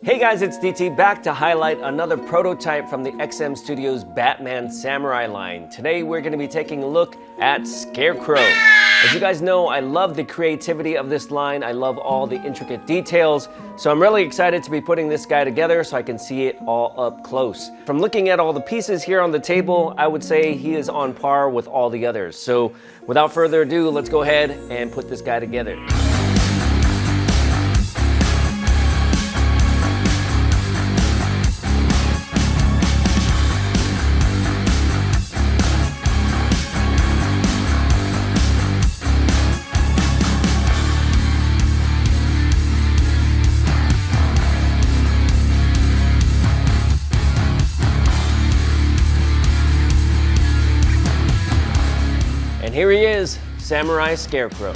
Hey guys, it's DT back to highlight another prototype from the XM Studios Batman Samurai line. Today we're going to be taking a look at Scarecrow. As you guys know, I love the creativity of this line. I love all the intricate details. So I'm really excited to be putting this guy together so I can see it all up close. From looking at all the pieces here on the table, I would say he is on par with all the others. So without further ado, let's go ahead and put this guy together. And here he is, Samurai Scarecrow.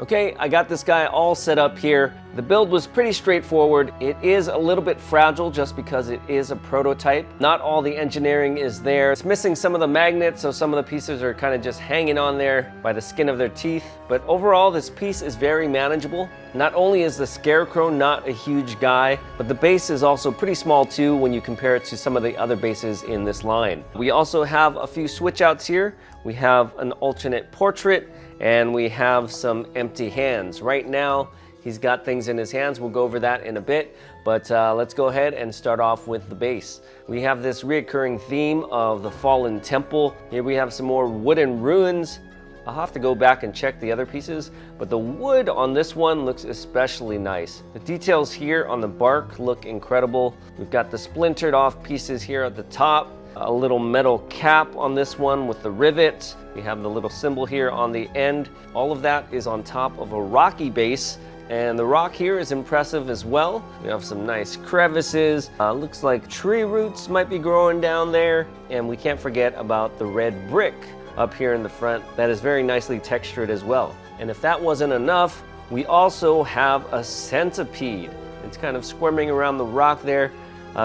Okay, I got this guy all set up here. The build was pretty straightforward. It is a little bit fragile just because it is a prototype. Not all the engineering is there. It's missing some of the magnets, so some of the pieces are kind of just hanging on there by the skin of their teeth. But overall, this piece is very manageable. Not only is the Scarecrow not a huge guy, but the base is also pretty small too when you compare it to some of the other bases in this line. We also have a few switch outs here. We have an alternate portrait, and we have some empty hands. Right now, he's got things in his hands. We'll go over that in a bit, but let's go ahead and start off with the base. We have this reoccurring theme of the fallen temple. Here we have some more wooden ruins. I'll have to go back and check the other pieces, but the wood on this one looks especially nice. The details here on the bark look incredible. We've got the splintered off pieces here at the top. A little metal cap on this one with the rivets. We have the little symbol here on the end. All of that is on top of a rocky base, and the rock here is impressive as well. We have some nice crevices. Looks like tree roots might be growing down there, and we can't forget about the red brick up here in the front that is very nicely textured as well. And if that wasn't enough, we also have a centipede. It's kind of squirming around the rock there.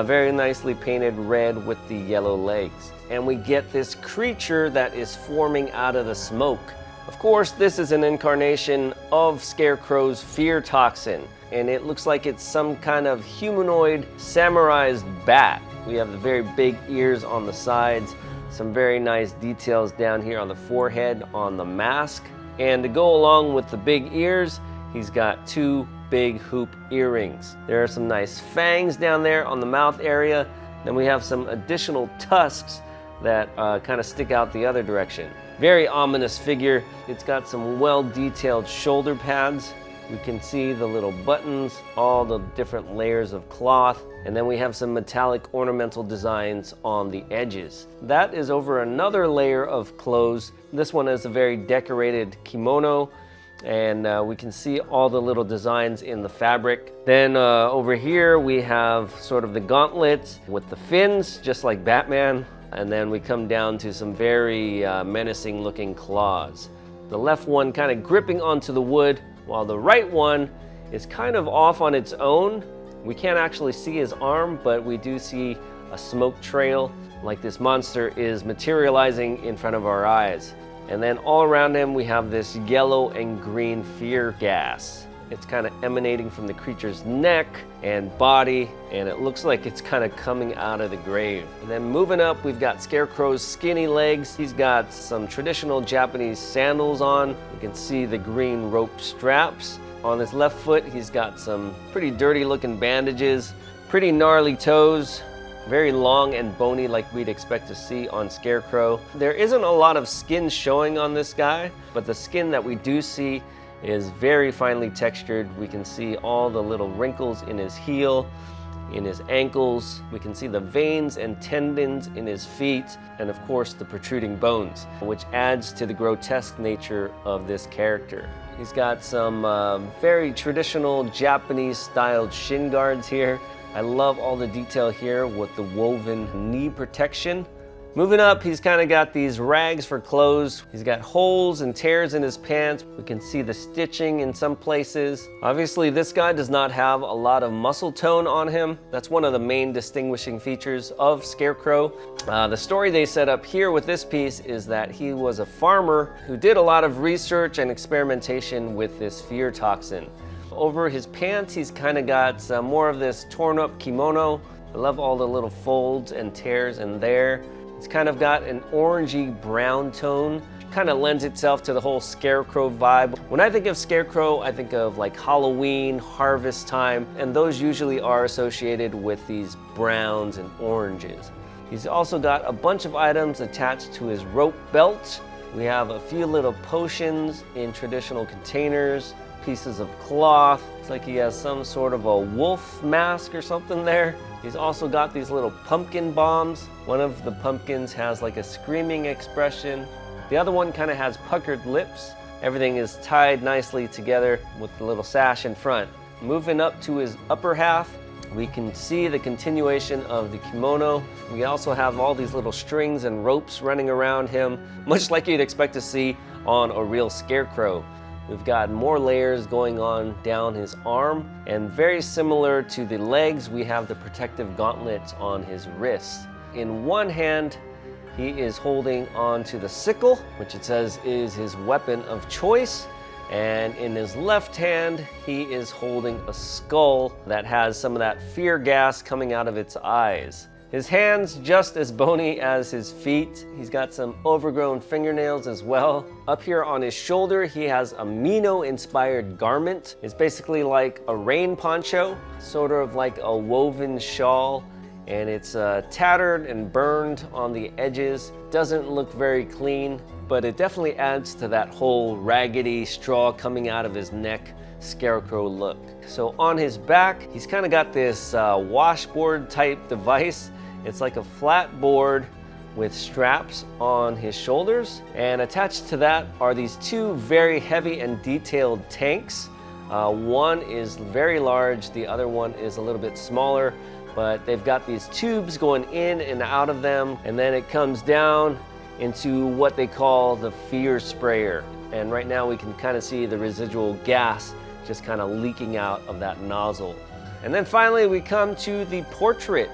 Very nicely painted red with the yellow legs. And we get this creature that is forming out of the smoke. Of course, this is an incarnation of Scarecrow's fear toxin, and it looks like it's some kind of humanoid samurai's bat. We have the very big ears on the sides, some very nice details down here on the forehead on the mask. And to go along with the big ears, he's got two big hoop earrings. There are some nice fangs down there on the mouth area. Then we have some additional tusks that kind of stick out the other direction. Very ominous figure. It's got some well-detailed shoulder pads. We can see the little buttons, all the different layers of cloth, and then we have some metallic ornamental designs on the edges. That is over another layer of clothes. This one is a very decorated kimono, and we can see all the little designs in the fabric. Then over here we have sort of the gauntlets with the fins, just like Batman, and then we come down to some very menacing looking claws. The left one kind of gripping onto the wood, while the right one is kind of off on its own. We can't actually see his arm, but we do see a smoke trail, like this monster is materializing in front of our eyes. And then all around him we have this yellow and green fear gas. It's kind of emanating from the creature's neck and body, and it looks like it's kind of coming out of the grave. And then moving up, we've got Scarecrow's skinny legs. He's got some traditional Japanese sandals on. You can see the green rope straps. On his left foot, he's got some pretty dirty looking bandages, pretty gnarly toes, very long and bony like we'd expect to see on Scarecrow. There isn't a lot of skin showing on this guy, but the skin that we do see is very finely textured. We can see all the little wrinkles in his heel, in his ankles. We can see the veins and tendons in his feet, and of course the protruding bones, which adds to the grotesque nature of this character. He's got some very traditional Japanese styled shin guards here. I love all the detail here with the woven knee protection. Moving up, he's kind of got these rags for clothes. He's got holes and tears in his pants. We can see the stitching in some places. Obviously, this guy does not have a lot of muscle tone on him. That's one of the main distinguishing features of Scarecrow. The story they set up here with this piece is that he was a farmer who did a lot of research and experimentation with this fear toxin. Over his pants, he's kind of got more of this torn up kimono. I love all the little folds and tears in there. It's kind of got an orangey brown tone. Kind of lends itself to the whole Scarecrow vibe. When I think of Scarecrow, I think of like Halloween, harvest time, and those usually are associated with these browns and oranges. He's also got a bunch of items attached to his rope belt. We have a few little potions in traditional containers, pieces of cloth. It's like he has some sort of a wolf mask or something there. He's also got these little pumpkin bombs. One of the pumpkins has like a screaming expression. The other one kind of has puckered lips. Everything is tied nicely together with the little sash in front. Moving up to his upper half, we can see the continuation of the kimono. We also have all these little strings and ropes running around him, much like you'd expect to see on a real Scarecrow. We've got more layers going on down his arm, and very similar to the legs, we have the protective gauntlets on his wrists. In one hand, he is holding on to the sickle, which it says is his weapon of choice. And in his left hand, he is holding a skull that has some of that fear gas coming out of its eyes. His hands just as bony as his feet. He's got some overgrown fingernails as well. Up here on his shoulder, he has a Mino-inspired garment. It's basically like a rain poncho, sort of like a woven shawl, and it's tattered and burned on the edges. Doesn't look very clean, but it definitely adds to that whole raggedy straw coming out of his neck Scarecrow look. So on his back, he's kind of got this washboard type device. It's like a flat board with straps on his shoulders, and attached to that are these two very heavy and detailed tanks. One is very large, the other one is a little bit smaller, but they've got these tubes going in and out of them, and then it comes down into what they call the fear sprayer. And right now we can kind of see the residual gas just kind of leaking out of that nozzle. And then finally we come to the portrait.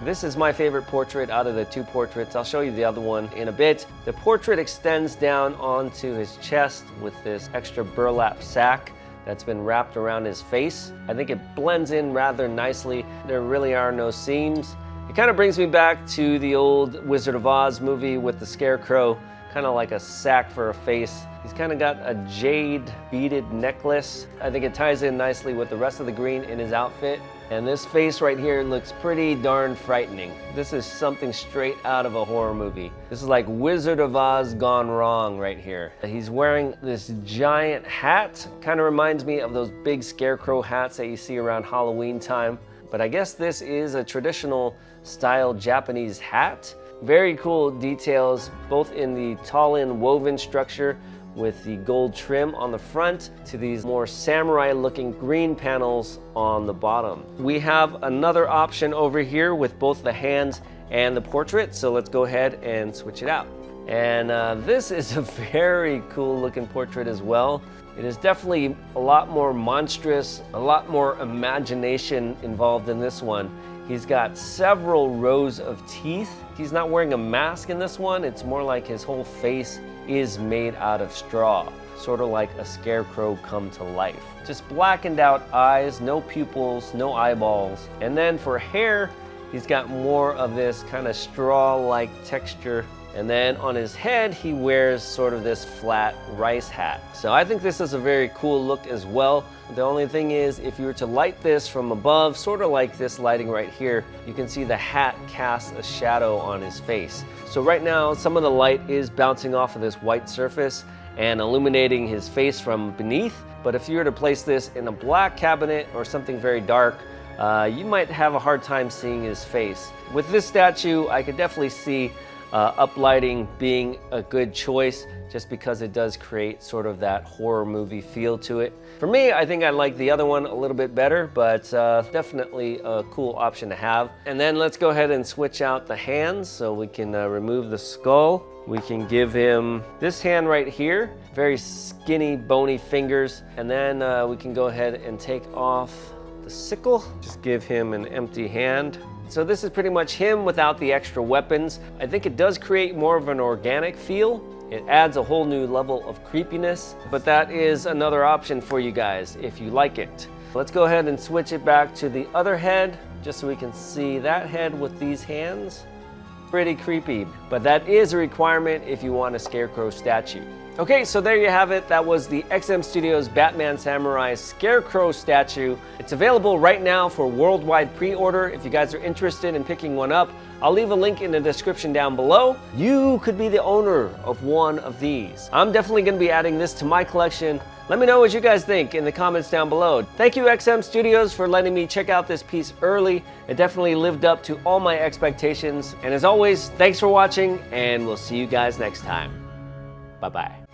This is my favorite portrait out of the two portraits. I'll show you the other one in a bit. The portrait extends down onto his chest with this extra burlap sack that's been wrapped around his face. I think it blends in rather nicely. There really are no seams. It kind of brings me back to the old Wizard of Oz movie with the Scarecrow, kind of like a sack for a face. He's kind of got a jade beaded necklace. I think it ties in nicely with the rest of the green in his outfit. And this face right here looks pretty darn frightening. This is something straight out of a horror movie. This is like Wizard of Oz gone wrong right here. He's wearing this giant hat. Kind of reminds me of those big Scarecrow hats that you see around Halloween time. But I guess this is a traditional style Japanese hat. Very cool details, both in the Tallinn woven structure with the gold trim on the front to these more samurai looking green panels on the bottom. We have another option over here with both the hands and the portrait, so let's go ahead and switch it out. And this is a very cool looking portrait as well. It is definitely a lot more monstrous, a lot more imagination involved in this one. He's got several rows of teeth. He's not wearing a mask in this one. It's more like his whole face is made out of straw, sort of like a Scarecrow come to life. Just blackened out eyes, no pupils, no eyeballs. And then for hair, he's got more of this kind of straw-like texture. And then on his head, he wears sort of this flat rice hat. So I think this is a very cool look as well. The only thing is, if you were to light this from above, sort of like this lighting right here, you can see the hat cast a shadow on his face. So right now, some of the light is bouncing off of this white surface and illuminating his face from beneath. But if you were to place this in a black cabinet or something very dark, you might have a hard time seeing his face. With this statue, I could definitely see uplighting being a good choice, just because it does create sort of that horror movie feel to it. For me, I think I like the other one a little bit better, but definitely a cool option to have. And then let's go ahead and switch out the hands so we can remove the skull. We can give him this hand right here, very skinny, bony fingers. And then we can go ahead and take off the sickle. Just give him an empty hand. So this is pretty much him without the extra weapons. I think it does create more of an organic feel. It adds a whole new level of creepiness, but that is another option for you guys if you like it. Let's go ahead and switch it back to the other head, just so we can see that head with these hands. Pretty creepy, but that is a requirement if you want a Scarecrow statue. Okay, so there you have it. That was the XM Studios Batman Samurai Scarecrow statue. It's available right now for worldwide pre-order. If you guys are interested in picking one up, I'll leave a link in the description down below. You could be the owner of one of these. I'm definitely going to be adding this to my collection. Let me know what you guys think in the comments down below. Thank you, XM Studios, for letting me check out this piece early. It definitely lived up to all my expectations. And as always, thanks for watching, and we'll see you guys next time. Bye-bye.